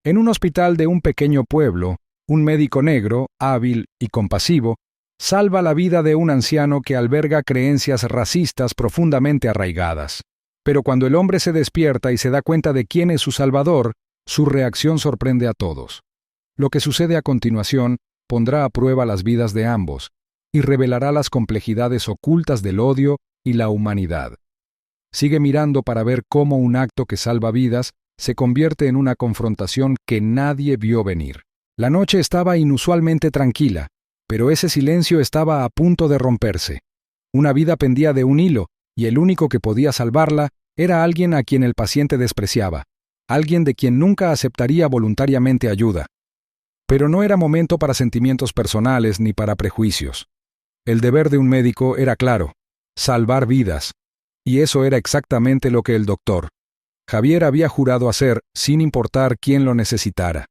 En un hospital de un pequeño pueblo, un médico negro, hábil y compasivo, salva la vida de un anciano que alberga creencias racistas profundamente arraigadas. Pero cuando el hombre se despierta y se da cuenta de quién es su salvador, su reacción sorprende a todos. Lo que sucede a continuación pondrá a prueba las vidas de ambos y revelará las complejidades ocultas del odio y la humanidad. Sigue mirando para ver cómo un acto que salva vidas se convierte en una confrontación que nadie vio venir. La noche estaba inusualmente tranquila, pero ese silencio estaba a punto de romperse. Una vida pendía de un hilo, y el único que podía salvarla era alguien a quien el paciente despreciaba, alguien de quien nunca aceptaría voluntariamente ayuda. Pero no era momento para sentimientos personales ni para prejuicios. El deber de un médico era claro: salvar vidas. Y eso era exactamente lo que el doctor Javier había jurado hacer, sin importar quién lo necesitara.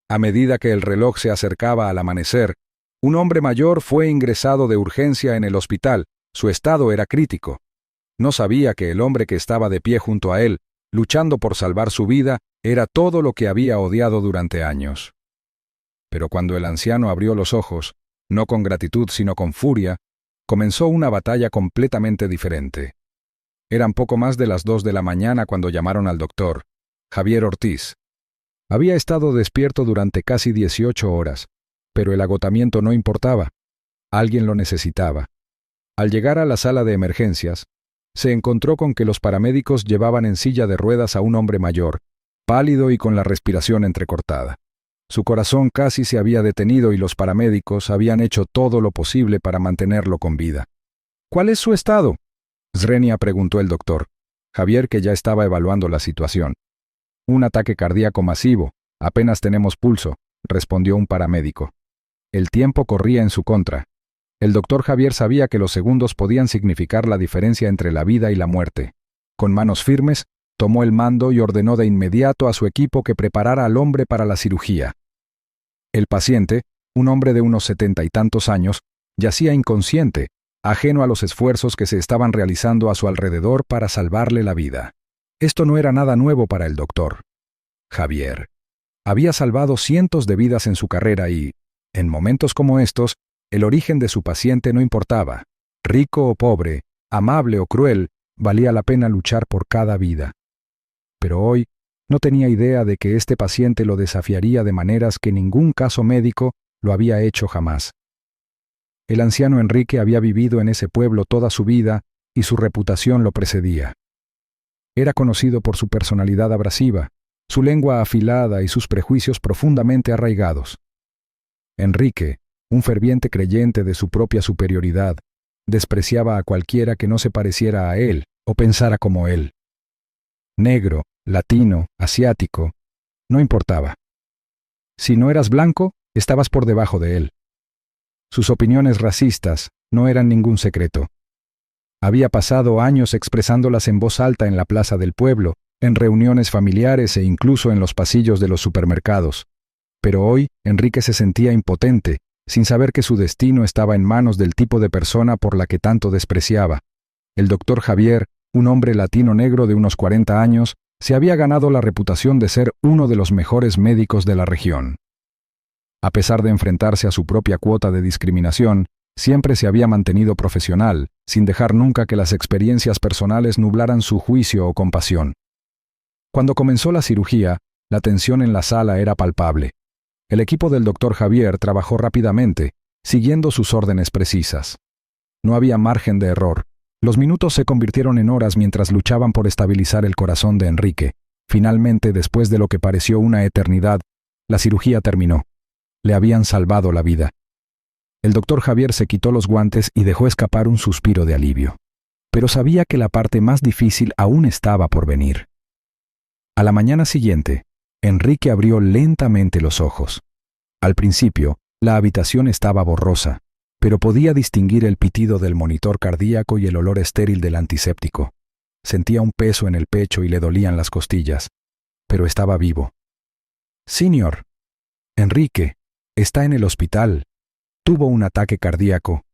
A medida que el reloj se acercaba al amanecer, un hombre mayor fue ingresado de urgencia en el hospital. Su estado era crítico. No sabía que el hombre que estaba de pie junto a él, luchando por salvar su vida, era todo lo que había odiado durante años. Pero cuando el anciano abrió los ojos, no con gratitud sino con furia, comenzó una batalla completamente diferente. Eran poco más de las 2 de la mañana cuando llamaron al doctor Javier Ortiz. Había estado despierto durante casi 18 horas, pero el agotamiento no importaba. Alguien lo necesitaba. Al llegar a la sala de emergencias, se encontró con que los paramédicos llevaban en silla de ruedas a un hombre mayor, pálido y con la respiración entrecortada. Su corazón casi se había detenido y los paramédicos habían hecho todo lo posible para mantenerlo con vida. ¿Cuál es su estado?, Zrenia preguntó el doctor Javier, que ya estaba evaluando la situación. Un ataque cardíaco masivo, apenas tenemos pulso, respondió un paramédico. El tiempo corría en su contra. El doctor Javier sabía que los segundos podían significar la diferencia entre la vida y la muerte. Con manos firmes, tomó el mando y ordenó de inmediato a su equipo que preparara al hombre para la cirugía. El paciente, un hombre de unos 70 y tantos años, yacía inconsciente, ajeno a los esfuerzos que se estaban realizando a su alrededor para salvarle la vida. Esto no era nada nuevo para el doctor Javier. Había salvado cientos de vidas en su carrera y, en momentos como estos, el origen de su paciente no importaba. Rico o pobre, amable o cruel, valía la pena luchar por cada vida. Pero hoy no tenía idea de que este paciente lo desafiaría de maneras que ningún caso médico lo había hecho jamás. El anciano Enrique había vivido en ese pueblo toda su vida y su reputación lo precedía. Era conocido por su personalidad abrasiva, su lengua afilada y sus prejuicios profundamente arraigados. Enrique, un ferviente creyente de su propia superioridad, despreciaba a cualquiera que no se pareciera a él o pensara como él. Negro, latino, asiático, no importaba. Si no eras blanco, estabas por debajo de él. Sus opiniones racistas no eran ningún secreto. Había pasado años expresándolas en voz alta en la plaza del pueblo, en reuniones familiares e incluso en los pasillos de los supermercados. Pero hoy Enrique se sentía impotente, sin saber que su destino estaba en manos del tipo de persona por la que tanto despreciaba. El doctor Javier, un hombre latino negro de unos 40 años, se había ganado la reputación de ser uno de los mejores médicos de la región. A pesar de enfrentarse a su propia cuota de discriminación, siempre se había mantenido profesional, sin dejar nunca que las experiencias personales nublaran su juicio o compasión. Cuando comenzó la cirugía, la tensión en la sala era palpable. El equipo del doctor Javier trabajó rápidamente, siguiendo sus órdenes precisas. No había margen de error. Los minutos se convirtieron en horas mientras luchaban por estabilizar el corazón de Enrique. Finalmente, después de lo que pareció una eternidad, la cirugía terminó. Le habían salvado la vida. El doctor Javier se quitó los guantes y dejó escapar un suspiro de alivio. Pero sabía que la parte más difícil aún estaba por venir. A la mañana siguiente, Enrique abrió lentamente los ojos. Al principio, la habitación estaba borrosa, pero podía distinguir el pitido del monitor cardíaco y el olor estéril del antiséptico. Sentía un peso en el pecho y le dolían las costillas, pero estaba vivo. «Señor, Enrique está en el hospital. Tuvo un ataque cardíaco»,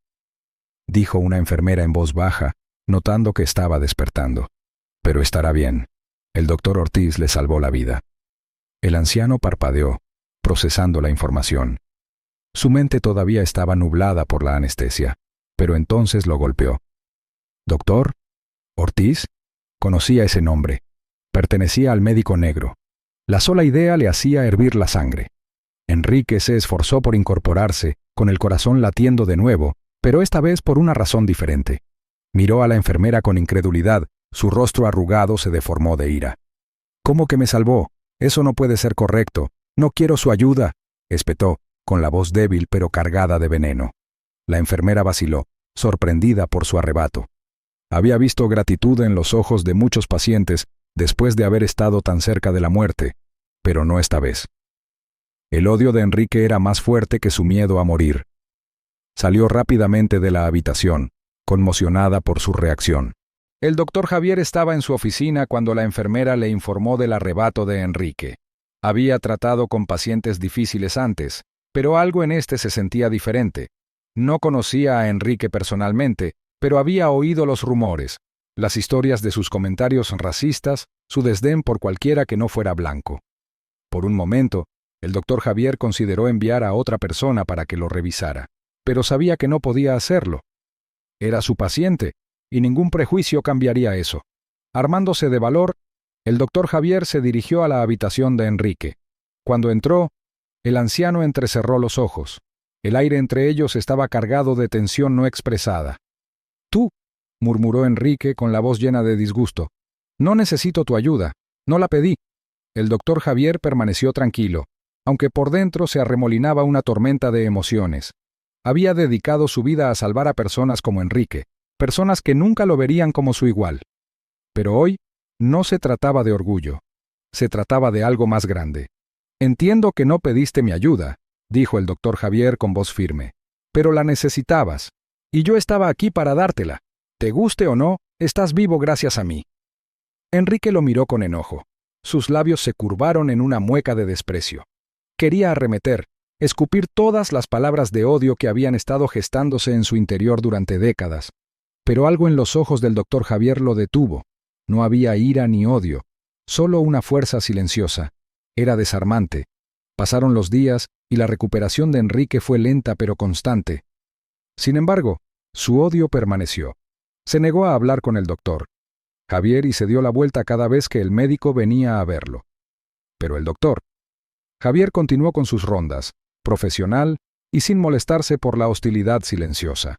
dijo una enfermera en voz baja, notando que estaba despertando. «Pero estará bien. El doctor Ortiz le salvó la vida». El anciano parpadeó, procesando la información. Su mente todavía estaba nublada por la anestesia, pero entonces lo golpeó. ¿Doctor? ¿Ortiz? Conocía ese nombre. Pertenecía al médico negro. La sola idea le hacía hervir la sangre. Enrique se esforzó por incorporarse, con el corazón latiendo de nuevo, pero esta vez por una razón diferente. Miró a la enfermera con incredulidad, su rostro arrugado se deformó de ira. ¿Cómo que me salvó? Eso no puede ser correcto. No quiero su ayuda, espetó, con la voz débil pero cargada de veneno. La enfermera vaciló, sorprendida por su arrebato. Había visto gratitud en los ojos de muchos pacientes después de haber estado tan cerca de la muerte, pero no esta vez. El odio de Enrique era más fuerte que su miedo a morir. Salió rápidamente de la habitación, conmocionada por su reacción. El doctor Javier estaba en su oficina cuando la enfermera le informó del arrebato de Enrique. Había tratado con pacientes difíciles antes, pero algo en este se sentía diferente. No conocía a Enrique personalmente, pero había oído los rumores, las historias de sus comentarios racistas, su desdén por cualquiera que no fuera blanco. Por un momento, el doctor Javier consideró enviar a otra persona para que lo revisara, pero sabía que no podía hacerlo. Era su paciente, y ningún prejuicio cambiaría eso. Armándose de valor, el doctor Javier se dirigió a la habitación de Enrique. Cuando entró, el anciano entrecerró los ojos. El aire entre ellos estaba cargado de tensión no expresada. «Tú», murmuró Enrique con la voz llena de disgusto. «No necesito tu ayuda. No la pedí». El doctor Javier permaneció tranquilo, aunque por dentro se arremolinaba una tormenta de emociones. Había dedicado su vida a salvar a personas como Enrique, personas que nunca lo verían como su igual. Pero hoy no se trataba de orgullo. Se trataba de algo más grande. «Entiendo que no pediste mi ayuda», dijo el doctor Javier con voz firme, «pero la necesitabas, y yo estaba aquí para dártela. Te guste o no, estás vivo gracias a mí». Enrique lo miró con enojo. Sus labios se curvaron en una mueca de desprecio. Quería arremeter, escupir todas las palabras de odio que habían estado gestándose en su interior durante décadas. Pero algo en los ojos del doctor Javier lo detuvo. No había ira ni odio, solo una fuerza silenciosa. Era desarmante. Pasaron los días y la recuperación de Enrique fue lenta pero constante. Sin embargo, su odio permaneció. Se negó a hablar con el doctor Javier y se dio la vuelta cada vez que el médico venía a verlo. Pero el doctor Javier continuó con sus rondas, profesional y sin molestarse por la hostilidad silenciosa.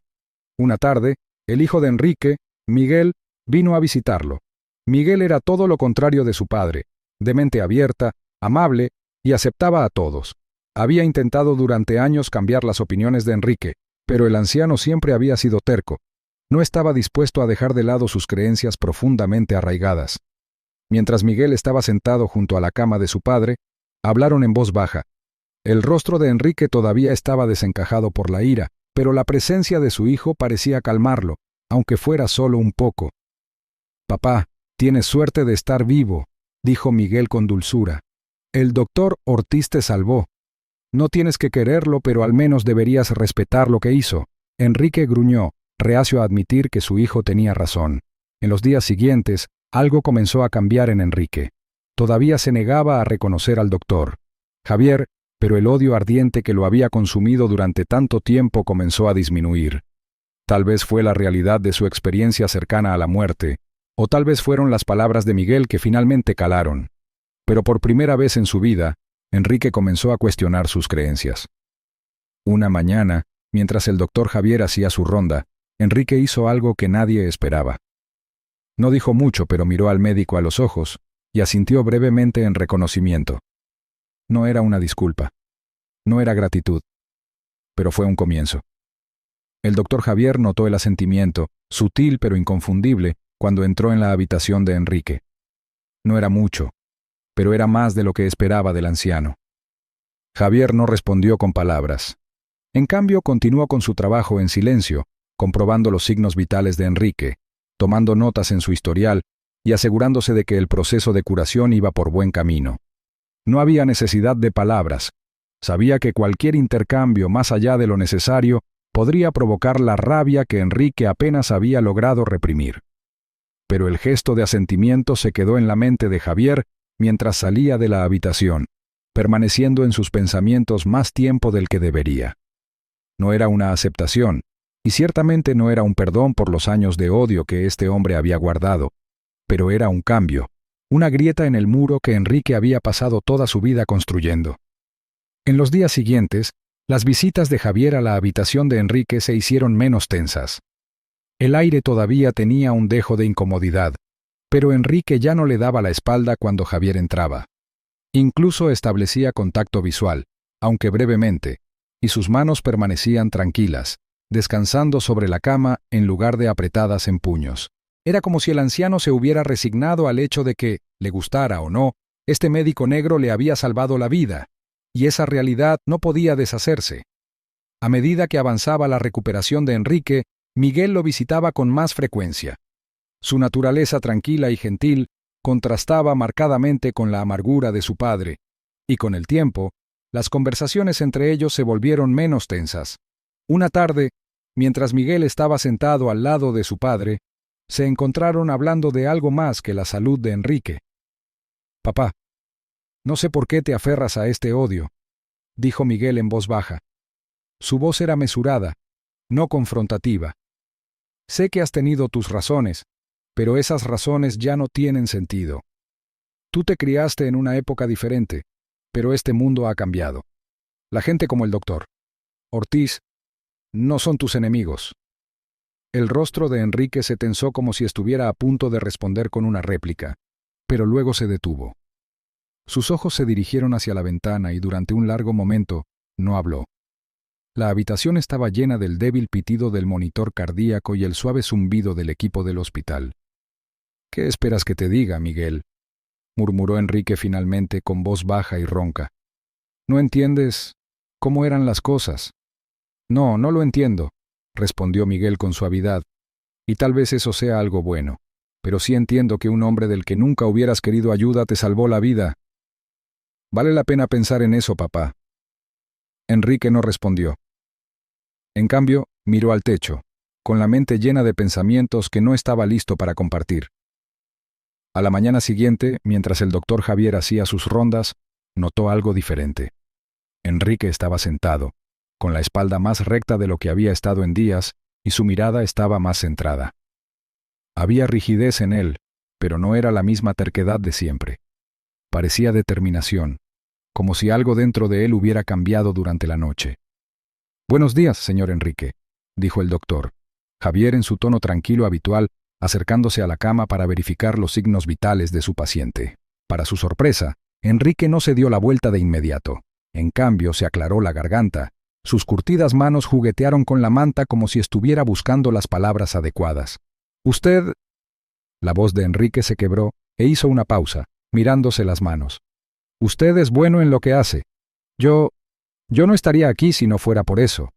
Una tarde, el hijo de Enrique, Miguel, vino a visitarlo. Miguel era todo lo contrario de su padre, de mente abierta, amable y aceptaba a todos. Había intentado durante años cambiar las opiniones de Enrique, pero el anciano siempre había sido terco. No estaba dispuesto a dejar de lado sus creencias profundamente arraigadas. Mientras Miguel estaba sentado junto a la cama de su padre, hablaron en voz baja. El rostro de Enrique todavía estaba desencajado por la ira, pero la presencia de su hijo parecía calmarlo, aunque fuera solo un poco. «Papá, tienes suerte de estar vivo», dijo Miguel con dulzura. «El doctor Ortiz te salvó. No tienes que quererlo, pero al menos deberías respetar lo que hizo». Enrique gruñó, reacio a admitir que su hijo tenía razón. En los días siguientes, algo comenzó a cambiar en Enrique. Todavía se negaba a reconocer al doctor Javier, pero el odio ardiente que lo había consumido durante tanto tiempo comenzó a disminuir. Tal vez fue la realidad de su experiencia cercana a la muerte, o tal vez fueron las palabras de Miguel que finalmente calaron. Pero por primera vez en su vida, Enrique comenzó a cuestionar sus creencias. Una mañana, mientras el doctor Javier hacía su ronda, Enrique hizo algo que nadie esperaba. No dijo mucho, pero miró al médico a los ojos y asintió brevemente en reconocimiento. No era una disculpa. No era gratitud. Pero fue un comienzo. El doctor Javier notó el asentimiento, sutil pero inconfundible, cuando entró en la habitación de Enrique. No era mucho, pero era más de lo que esperaba del anciano. Javier no respondió con palabras. En cambio, continuó con su trabajo en silencio, comprobando los signos vitales de Enrique, tomando notas en su historial y asegurándose de que el proceso de curación iba por buen camino. No había necesidad de palabras. Sabía que cualquier intercambio más allá de lo necesario podría provocar la rabia que Enrique apenas había logrado reprimir. Pero el gesto de asentimiento se quedó en la mente de Javier mientras salía de la habitación. permaneciendo en sus pensamientos más tiempo del que debería. No era una aceptación, y ciertamente no era un perdón por los años de odio que este hombre había guardado, pero era un cambio, una grieta en el muro que Enrique había pasado toda su vida construyendo. En los días siguientes, las visitas de Javier a la habitación de Enrique se hicieron menos tensas. El aire todavía tenía un dejo de incomodidad, pero Enrique ya no le daba la espalda cuando Javier entraba. Incluso establecía contacto visual, aunque brevemente, y sus manos permanecían tranquilas, descansando sobre la cama en lugar de apretadas en puños. Era como si el anciano se hubiera resignado al hecho de que, le gustara o no, este médico negro le había salvado la vida, y esa realidad no podía deshacerse. A medida que avanzaba la recuperación de Enrique, Miguel lo visitaba con más frecuencia. Su naturaleza tranquila y gentil contrastaba marcadamente con la amargura de su padre, y con el tiempo, las conversaciones entre ellos se volvieron menos tensas. Una tarde, mientras Miguel estaba sentado al lado de su padre, se encontraron hablando de algo más que la salud de Enrique. «Papá, no sé por qué te aferras a este odio», dijo Miguel en voz baja. Su voz era mesurada, no confrontativa. «Sé que has tenido tus razones, pero esas razones ya no tienen sentido. Tú te criaste en una época diferente, pero este mundo ha cambiado. La gente como el doctor Ortiz no son tus enemigos». El rostro de Enrique se tensó como si estuviera a punto de responder con una réplica, pero luego se detuvo. Sus ojos se dirigieron hacia la ventana y durante un largo momento no habló. La habitación estaba llena del débil pitido del monitor cardíaco y el suave zumbido del equipo del hospital. «¿Qué esperas que te diga, Miguel?», murmuró Enrique finalmente con voz baja y ronca. «¿No entiendes cómo eran las cosas?» «No, no lo entiendo», respondió Miguel con suavidad, «y tal vez eso sea algo bueno, pero sí entiendo que un hombre del que nunca hubieras querido ayuda te salvó la vida». «Vale la pena pensar en eso, papá». Enrique no respondió. En cambio, miró al techo, con la mente llena de pensamientos que no estaba listo para compartir. A la mañana siguiente, mientras el doctor Javier hacía sus rondas, notó algo diferente. Enrique estaba sentado, con la espalda más recta de lo que había estado en días, y su mirada estaba más centrada. Había rigidez en él, pero no era la misma terquedad de siempre. Parecía determinación, como si algo dentro de él hubiera cambiado durante la noche. «Buenos días, señor Enrique», dijo el doctor, Javier en su tono tranquilo habitual, acercándose a la cama para verificar los signos vitales de su paciente. Para su sorpresa, Enrique no se dio la vuelta de inmediato. En cambio, se aclaró la garganta. Sus curtidas manos juguetearon con la manta como si estuviera buscando las palabras adecuadas. «Usted...» La voz de Enrique se quebró e hizo una pausa, mirándose las manos. «Usted es bueno en lo que hace. Yo no estaría aquí si no fuera por eso».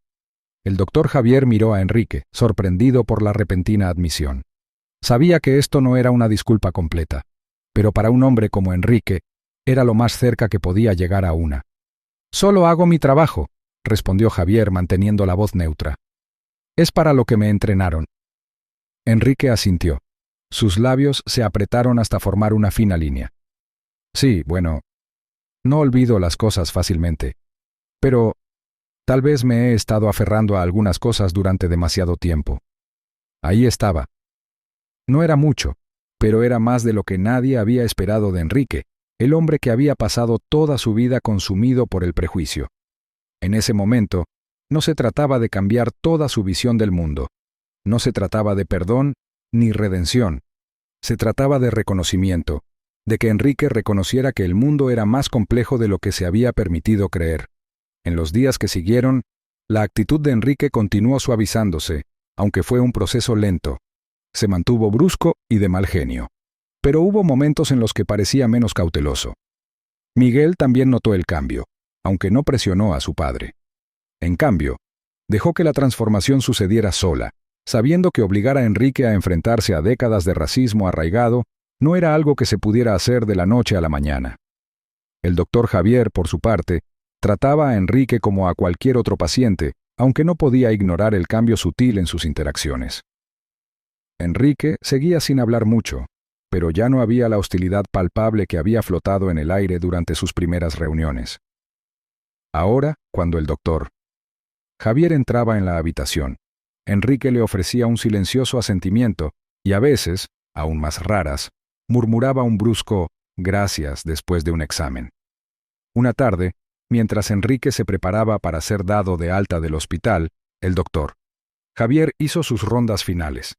El doctor Javier miró a Enrique, sorprendido por la repentina admisión. Sabía que esto no era una disculpa completa, pero para un hombre como Enrique, era lo más cerca que podía llegar a una. «Solo hago mi trabajo», respondió Javier manteniendo la voz neutra. «Es para lo que me entrenaron». Enrique asintió. Sus labios se apretaron hasta formar una fina línea. «Sí, bueno, no olvido las cosas fácilmente, pero tal vez me he estado aferrando a algunas cosas durante demasiado tiempo». Ahí estaba. No era mucho, pero era más de lo que nadie había esperado de Enrique, el hombre que había pasado toda su vida consumido por el prejuicio. En ese momento, no se trataba de cambiar toda su visión del mundo. No se trataba de perdón ni redención. Se trataba de reconocimiento, de que Enrique reconociera que el mundo era más complejo de lo que se había permitido creer. En los días que siguieron, la actitud de Enrique continuó suavizándose, aunque fue un proceso lento. Se mantuvo brusco y de mal genio. Pero hubo momentos en los que parecía menos cauteloso. Miguel también notó el cambio, aunque no presionó a su padre. En cambio, dejó que la transformación sucediera sola, sabiendo que obligar a Enrique a enfrentarse a décadas de racismo arraigado no era algo que se pudiera hacer de la noche a la mañana. El doctor Javier, por su parte, trataba a Enrique como a cualquier otro paciente, aunque no podía ignorar el cambio sutil en sus interacciones. Enrique seguía sin hablar mucho, pero ya no había la hostilidad palpable que había flotado en el aire durante sus primeras reuniones. Ahora, cuando el doctor Javier entraba en la habitación, Enrique le ofrecía un silencioso asentimiento y a veces, aún más raras, murmuraba un brusco «gracias» después de un examen. Una tarde, mientras Enrique se preparaba para ser dado de alta del hospital, el doctor Javier hizo sus rondas finales.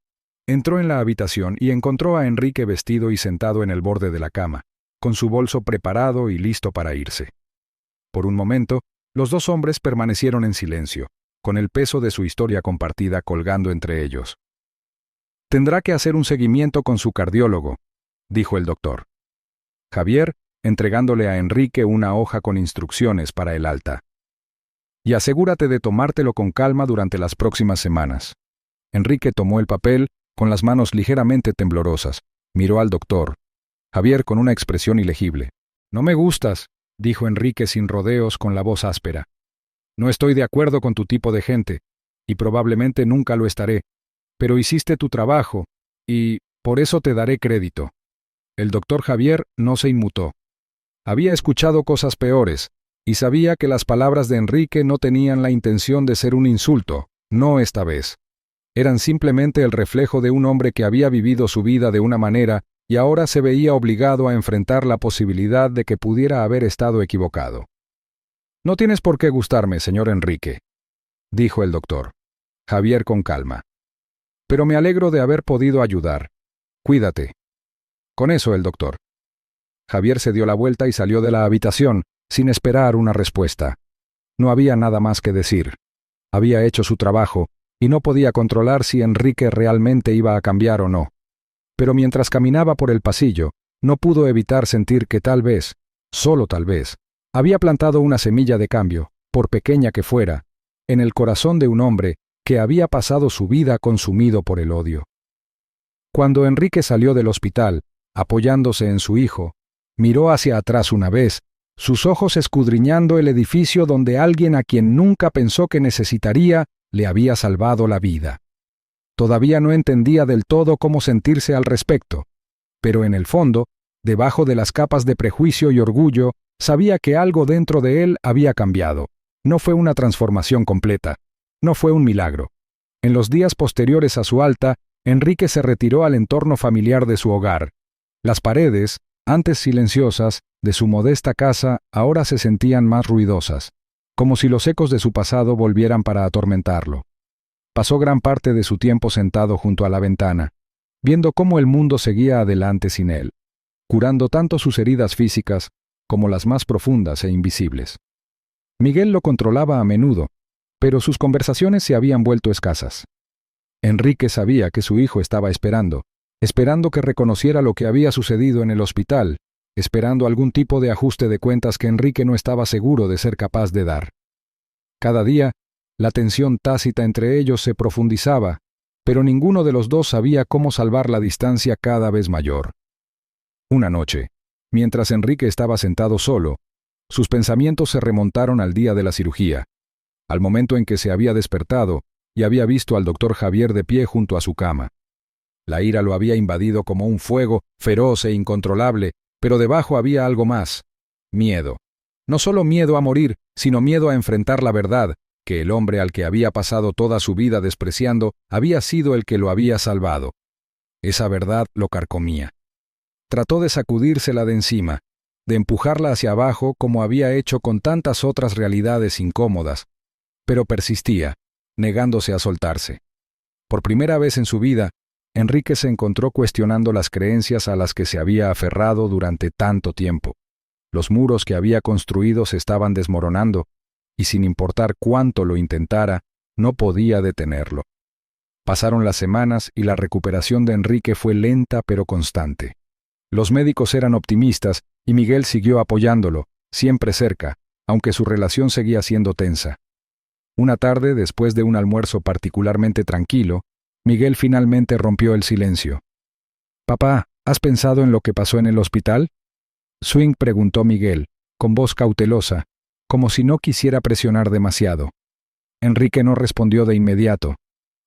Entró en la habitación y encontró a Enrique vestido y sentado en el borde de la cama, con su bolso preparado y listo para irse. Por un momento, los dos hombres permanecieron en silencio, con el peso de su historia compartida colgando entre ellos. «Tendrá que hacer un seguimiento con su cardiólogo», dijo el doctor Javier, entregándole a Enrique una hoja con instrucciones para el alta. «Y asegúrate de tomártelo con calma durante las próximas semanas». Enrique tomó el papel, con las manos ligeramente temblorosas. Miró al doctor Javier con una expresión ilegible. «No me gustas», dijo Enrique sin rodeos con la voz áspera. «No estoy de acuerdo con tu tipo de gente, y probablemente nunca lo estaré, pero hiciste tu trabajo, y por eso te daré crédito». El doctor Javier no se inmutó. Había escuchado cosas peores, y sabía que las palabras de Enrique no tenían la intención de ser un insulto, no esta vez. Eran simplemente el reflejo de un hombre que había vivido su vida de una manera y ahora se veía obligado a enfrentar la posibilidad de que pudiera haber estado equivocado. «No tienes por qué gustarme, señor Enrique», dijo el doctor Javier con calma. «Pero me alegro de haber podido ayudar. Cuídate». Con eso el doctor Javier se dio la vuelta y salió de la habitación, sin esperar una respuesta. No había nada más que decir. Había hecho su trabajo, y no podía controlar si Enrique realmente iba a cambiar o no. Pero mientras caminaba por el pasillo, no pudo evitar sentir que tal vez, solo tal vez, había plantado una semilla de cambio, por pequeña que fuera, en el corazón de un hombre que había pasado su vida consumido por el odio. Cuando Enrique salió del hospital, apoyándose en su hijo, miró hacia atrás una vez, sus ojos escudriñando el edificio donde alguien a quien nunca pensó que necesitaría le había salvado la vida. Todavía no entendía del todo cómo sentirse al respecto, pero en el fondo, debajo de las capas de prejuicio y orgullo, sabía que algo dentro de él había cambiado. No fue una transformación completa, no fue un milagro. En los días posteriores a su alta, Enrique se retiró al entorno familiar de su hogar. Las paredes, antes silenciosas, de su modesta casa ahora se sentían más ruidosas, como si los ecos de su pasado volvieran para atormentarlo. Pasó gran parte de su tiempo sentado junto a la ventana, viendo cómo el mundo seguía adelante sin él, curando tanto sus heridas físicas como las más profundas e invisibles. Miguel lo controlaba a menudo, pero sus conversaciones se habían vuelto escasas. Enrique sabía que su hijo estaba esperando que reconociera lo que había sucedido en el hospital, esperando algún tipo de ajuste de cuentas que Enrique no estaba seguro de ser capaz de dar. Cada día, la tensión tácita entre ellos se profundizaba, pero ninguno de los dos sabía cómo salvar la distancia cada vez mayor. Una noche, mientras Enrique estaba sentado solo, sus pensamientos se remontaron al día de la cirugía, al momento en que se había despertado y había visto al doctor Javier de pie junto a su cama. La ira lo había invadido como un fuego, feroz e incontrolable, pero debajo había algo más: miedo. No solo miedo a morir, sino miedo a enfrentar la verdad, que el hombre al que había pasado toda su vida despreciando había sido el que lo había salvado. Esa verdad lo carcomía. Trató de sacudírsela de encima, de empujarla hacia abajo como había hecho con tantas otras realidades incómodas, pero persistía, negándose a soltarse. Por primera vez en su vida, Enrique se encontró cuestionando las creencias a las que se había aferrado durante tanto tiempo. Los muros que había construido se estaban desmoronando, y sin importar cuánto lo intentara, no podía detenerlo. Pasaron las semanas y la recuperación de Enrique fue lenta pero constante. Los médicos eran optimistas y Miguel siguió apoyándolo, siempre cerca, aunque su relación seguía siendo tensa. Una tarde, después de un almuerzo particularmente tranquilo, Miguel finalmente rompió el silencio. «Papá, ¿has pensado en lo que pasó en el hospital?», Swing preguntó Miguel, con voz cautelosa, como si no quisiera presionar demasiado. Enrique no respondió de inmediato.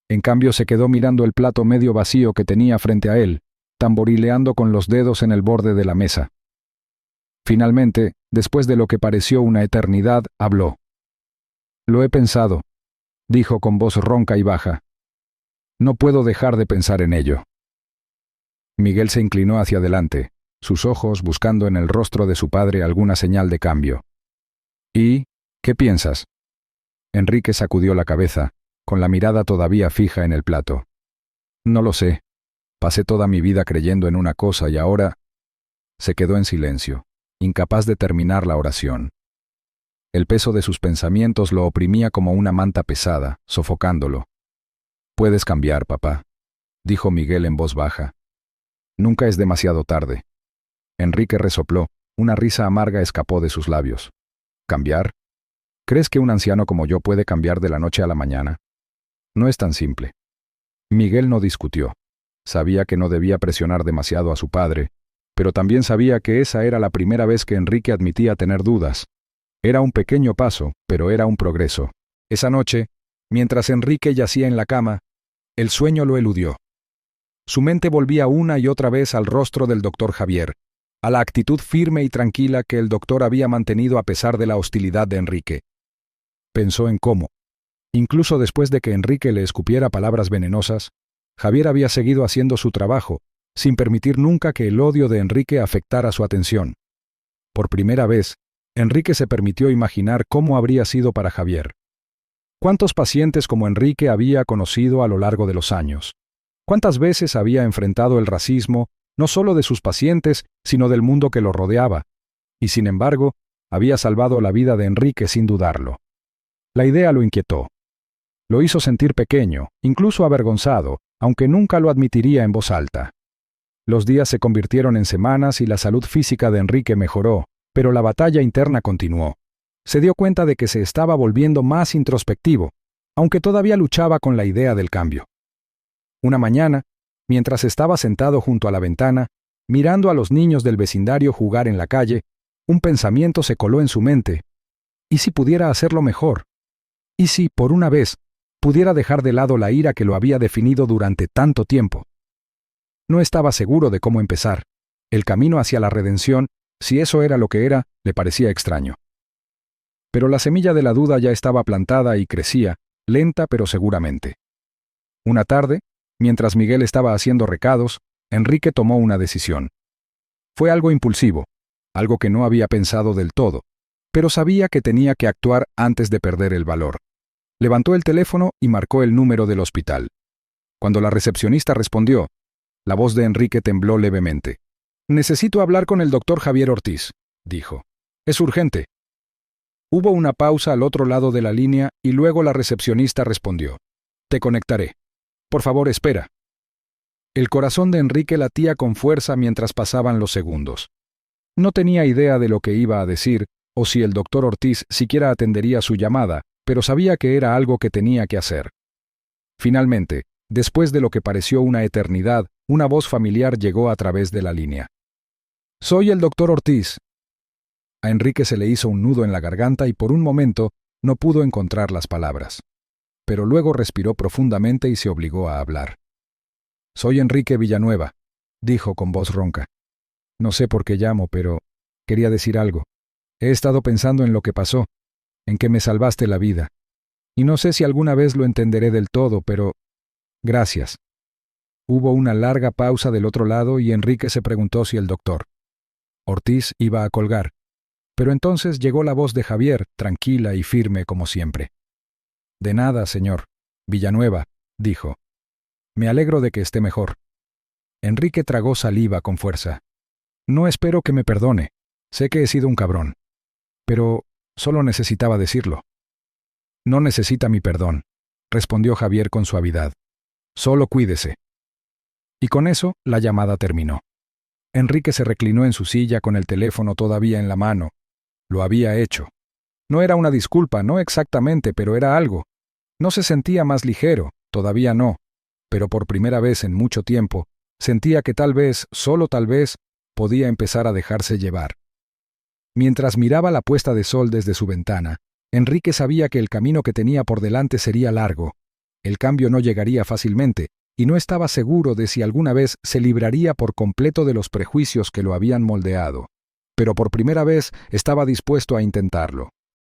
En cambio se quedó mirando el plato medio vacío que tenía frente a él, tamborileando con los dedos en el borde de la mesa. Finalmente, después de lo que pareció una eternidad, habló. «Lo he pensado», dijo con voz ronca y baja. «No puedo dejar de pensar en ello». Miguel se inclinó hacia adelante, sus ojos buscando en el rostro de su padre alguna señal de cambio. «¿Y qué piensas?» Enrique sacudió la cabeza, con la mirada todavía fija en el plato. «No lo sé. Pasé toda mi vida creyendo en una cosa y ahora…» Se quedó en silencio, incapaz de terminar la oración. El peso de sus pensamientos lo oprimía como una manta pesada, sofocándolo. «Puedes cambiar, papá», dijo Miguel en voz baja. «Nunca es demasiado tarde». Enrique resopló, una risa amarga escapó de sus labios. «¿Cambiar? ¿Crees que un anciano como yo puede cambiar de la noche a la mañana? No es tan simple». Miguel no discutió. Sabía que no debía presionar demasiado a su padre, pero también sabía que esa era la primera vez que Enrique admitía tener dudas. Era un pequeño paso, pero era un progreso. Esa noche, mientras Enrique yacía en la cama, el sueño lo eludió. Su mente volvía una y otra vez al rostro del doctor Javier, a la actitud firme y tranquila que el doctor había mantenido a pesar de la hostilidad de Enrique. Pensó en cómo, incluso después de que Enrique le escupiera palabras venenosas, Javier había seguido haciendo su trabajo, sin permitir nunca que el odio de Enrique afectara su atención. Por primera vez, Enrique se permitió imaginar cómo habría sido para Javier. ¿Cuántos pacientes como Enrique había conocido a lo largo de los años? ¿Cuántas veces había enfrentado el racismo, no solo de sus pacientes, sino del mundo que lo rodeaba? Y sin embargo, había salvado la vida de Enrique sin dudarlo. La idea lo inquietó. Lo hizo sentir pequeño, incluso avergonzado, aunque nunca lo admitiría en voz alta. Los días se convirtieron en semanas y la salud física de Enrique mejoró, pero la batalla interna continuó. Se dio cuenta de que se estaba volviendo más introspectivo, aunque todavía luchaba con la idea del cambio. Una mañana, mientras estaba sentado junto a la ventana, mirando a los niños del vecindario jugar en la calle, un pensamiento se coló en su mente. ¿Y si pudiera hacerlo mejor? ¿Y si, por una vez, pudiera dejar de lado la ira que lo había definido durante tanto tiempo? No estaba seguro de cómo empezar. El camino hacia la redención, si eso era lo que era, le parecía extraño. Pero la semilla de la duda ya estaba plantada y crecía, lenta pero seguramente. Una tarde, mientras Miguel estaba haciendo recados, Enrique tomó una decisión. Fue algo impulsivo, algo que no había pensado del todo, pero sabía que tenía que actuar antes de perder el valor. Levantó el teléfono y marcó el número del hospital. Cuando la recepcionista respondió, la voz de Enrique tembló levemente. «Necesito hablar con el doctor Javier Ortiz», dijo. «Es urgente». Hubo una pausa al otro lado de la línea y luego la recepcionista respondió. «Te conectaré. Por favor, espera». El corazón de Enrique latía con fuerza mientras pasaban los segundos. No tenía idea de lo que iba a decir, o si el doctor Ortiz siquiera atendería su llamada, pero sabía que era algo que tenía que hacer. Finalmente, después de lo que pareció una eternidad, una voz familiar llegó a través de la línea. «Soy el doctor Ortiz». A Enrique se le hizo un nudo en la garganta y por un momento no pudo encontrar las palabras. Pero luego respiró profundamente y se obligó a hablar. «Soy Enrique Villanueva», dijo con voz ronca. «No sé por qué llamo, pero quería decir algo. He estado pensando en lo que pasó, en que me salvaste la vida. Y no sé si alguna vez lo entenderé del todo, pero… gracias». Hubo una larga pausa del otro lado y Enrique se preguntó si el doctor Ortiz iba a colgar. Pero entonces llegó la voz de Javier, tranquila y firme como siempre. «De nada, señor Villanueva», dijo. «Me alegro de que esté mejor». Enrique tragó saliva con fuerza. «No espero que me perdone. Sé que he sido un cabrón. Pero solo necesitaba decirlo». «No necesita mi perdón», respondió Javier con suavidad. «Solo cuídese». Y con eso la llamada terminó. Enrique se reclinó en su silla con el teléfono todavía en la mano. Lo había hecho. No era una disculpa, no exactamente, pero era algo. No se sentía más ligero, todavía no, pero por primera vez en mucho tiempo, sentía que tal vez, solo tal vez, podía empezar a dejarse llevar. Mientras miraba la puesta de sol desde su ventana, Enrique sabía que el camino que tenía por delante sería largo. El cambio no llegaría fácilmente, y no estaba seguro de si alguna vez se libraría por completo de los prejuicios que lo habían moldeado. Pero por primera vez estaba dispuesto a intentarlo.